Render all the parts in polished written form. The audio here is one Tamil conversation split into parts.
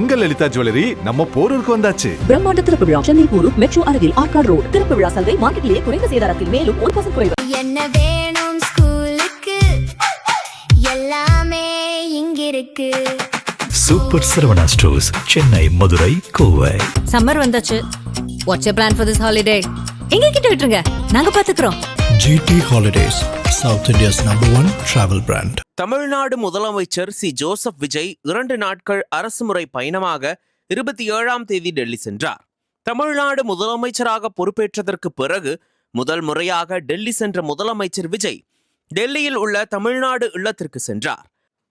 உங்கள் லலிதா ஜுவல்லரி நம்ம போரூருக்கு வந்தாச்சு. பிரம்மாண்ட திறப்பு விழா சென்னை போரூர் மெட்ரோ அருகில் ஆர்காட் ரோடு. திறப்பு விழா சந்தை மார்க்கெட்டிலேயே குறைந்த சேதாரத்தில் மேலும் 1% குறைவு. என்ன வேணும் ஸ்கூலுக்கு எல்லாமே இங்க இருக்கு. Super Saravana stores, Chennai, Madurai, Kovai. Summer வந்தாச்சு. What's your plan for this holiday? எங்க கிட்ட விட்டுருங்க, நாங்க பாத்துக்கிறோம். GT Holidays, South India's #1 travel brand. Tamil Nadu முதலமைச்சர் சி ஜோசப் விஜய் 2 நாட்கள் அரசுமுறை பயணமாக 27ஆம் தேதி டெல்லி சென்றார். தமிழ்நாடு முதலமைச்சராக பொறுப்பேற்றதற்கு பிறகு முதல் முறையாக டெல்லி சென்ற முதலமைச்சர் விஜய் டெல்லியில் உள்ள தமிழ்நாடு இல்லத்திற்கு சென்றார்.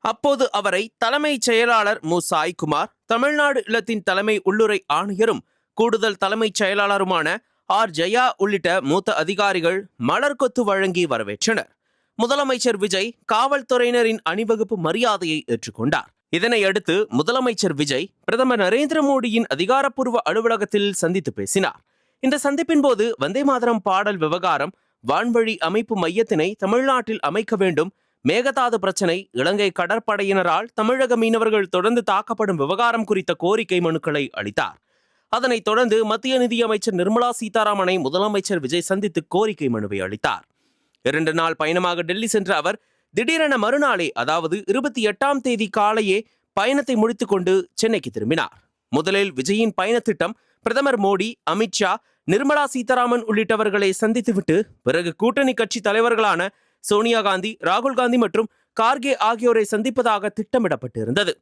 அப்போது அவரை தலைமைச் செயலாளர் மு. சாய்குமார், தமிழ்நாடு இல்லத்தின் தலைமை உள்ளுறை ஆணையரும் கூடுதல் தலைமைச் செயலாளருமான ஆர். ஜெயா உள்ளிட்ட மூத்த அதிகாரிகள் மலர் கொத்து வழங்கி வரவேற்றனர். முதலமைச்சர் விஜய் காவல்துறையினரின் அணிவகுப்பு மரியாதையை ஏற்றுக்கொண்டார். இதனையடுத்து முதலமைச்சர் விஜய் பிரதமர் நரேந்திர மோடியின் அதிகாரப்பூர்வ அலுவலகத்தில் சந்தித்து பேசினார். இந்த சந்திப்பின் போது வந்தே மாதரம் பாடல் விவகாரம், வான்வழி அமைப்பு மையத்தினை தமிழ்நாட்டில் அமைக்க வேண்டும், மேகதாது பிரச்சினை, இலங்கை கடற்படையினரால் தமிழக மீனவர்கள் தொடர்ந்து தாக்கப்படும் விவகாரம் குறித்த கோரிக்கை மனுக்களை அளித்தார். அதனைத் தொடர்ந்து மத்திய நிதியமைச்சர் நிர்மலா சீதாராமனை முதலமைச்சர் விஜய் சந்தித்து கோரிக்கை மனுவை அளித்தார். 2 நாள் பயணமாக டெல்லி சென்ற அவர் திடீரென மறுநாளே, அதாவது 28ஆம் தேதி காலையே பயணத்தை முடித்துக்கொண்டு சென்னைக்கு திரும்பினார். முதலில் விஜயின் பயணத்திட்டம் பிரதமர் மோடி, அமித்ஷா, நிர்மலா சீதாராமன் உள்ளிட்டவர்களை சந்தித்துவிட்டு பிறகு கூட்டணி கட்சி தலைவர்களான சோனியா காந்தி, ராகுல் காந்தி மற்றும் கார்கே ஆகியோரை சந்திப்பதாக திட்டமிடப்பட்டிருந்தது.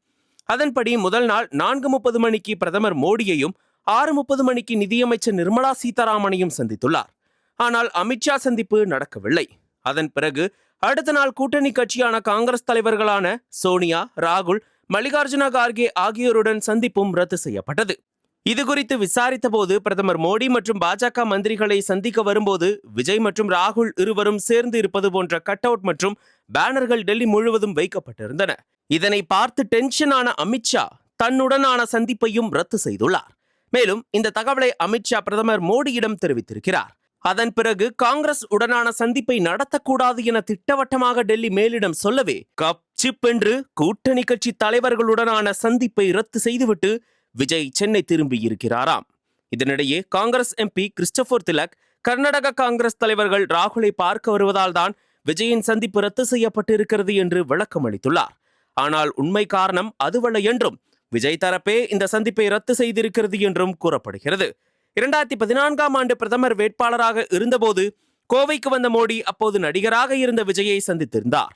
அதன்படி முதல் நாள் 4:30 மணிக்கு பிரதமர் மோடியையும் 6:30 மணிக்கு நிதியமைச்சர் நிர்மலா சீதாராமனையும் சந்தித்துள்ளார். ஆனால் அமித்ஷா சந்திப்பு நடக்கவில்லை. அதன் பிறகு அடுத்த நாள் கூட்டணி கட்சியான காங்கிரஸ் தலைவர்களான சோனியா, ராகுல், மல்லிகார்ஜுன கார்கே ஆகியோருடன் சந்திப்பும் ரத்து செய்யப்பட்டது. இதுகுறித்து விசாரித்த போது பிரதமர் மோடி மற்றும் பாஜக மந்திரிகளை சந்திக்க வரும்போது விஜய் மற்றும் ராகுல் இருவரும் சேர்ந்து இருப்பது போன்ற கட் அவுட் மற்றும் பேனர்கள் டெல்லி முழுவதும் வைக்கப்பட்டிருந்தன. இதனை பார்த்து டென்ஷனான அமித்ஷா தன்னுடனான சந்திப்பையும் ரத்து செய்துள்ளார். மேலும் இந்த தகவலை அமித்ஷா பிரதமர் மோடியிடம் தெரிவித்திருக்கிறார். அதன் பிறகு காங்கிரஸ் உடனான சந்திப்பை நடத்தக்கூடாது என திட்டவட்டமாக டெல்லி மேலிடம் சொல்லவே கப் சிப் என்று கூட்டணி கட்சி தலைவர்களுடனான சந்திப்பை ரத்து செய்துவிட்டு விஜய் சென்னை திரும்பி இருக்கிறாராம். இதனிடையே காங்கிரஸ் எம்பி கிறிஸ்டோபர் திலக், கர்நாடக காங்கிரஸ் தலைவர்கள் ராகுலை பார்க்க வருவதால் தான் விஜயின் சந்திப்பு ரத்து செய்யப்பட்டு இருக்கிறது என்று விளக்கம் அளித்துள்ளார். ஆனால் உண்மை காரணம் அதுவல்ல என்றும் விஜய் தரப்பே இந்த சந்திப்பை ரத்து செய்திருக்கிறது என்றும் கூறப்படுகிறது. 2014ஆம் ஆண்டு பிரதமர் வேட்பாளராக இருந்தபோது கோவைக்கு வந்த மோடி அப்போது நடிகராக இருந்த விஜயை சந்தித்திருந்தார்.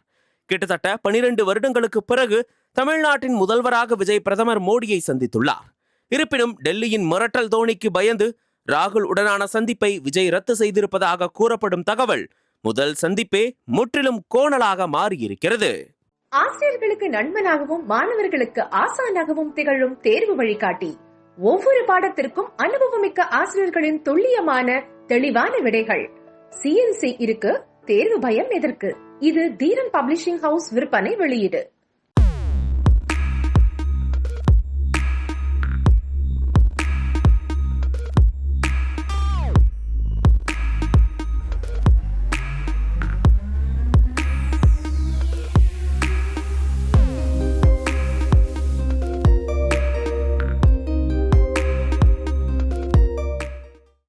கிட்டத்தட்ட 12 வருடங்களுக்கு பிறகு தமிழ்நாட்டின் முதல்வராக விஜய் பிரதமர் மோடியை சந்தித்துள்ளார். இருப்பினும் டெல்லியின் மிரட்டல் தோணிக்கு பயந்து ராகுல் உடனான சந்திப்பை விஜய் ரத்து செய்திருப்பதாக கூறப்படும் தகவல் முதல் சந்திப்பே முற்றிலும் கோணலாக மாறியிருக்கிறது. ஆசிரியர்களுக்கு நண்பனாகவும் மாணவர்களுக்கு ஆசானாகவும் திகழும் தேர்வு வழிகாட்டி, ஒவ்வொரு பாடத்திற்கும் அனுபவமிக்க ஆசிரியர்களின் துல்லியமான தெளிவான விடைகள். CNC இருக்கு, தேர்வு பயம் எதற்கு? இது தீரன் பப்ளிஷிங் ஹவுஸ் விற்பனை வெளியீடு.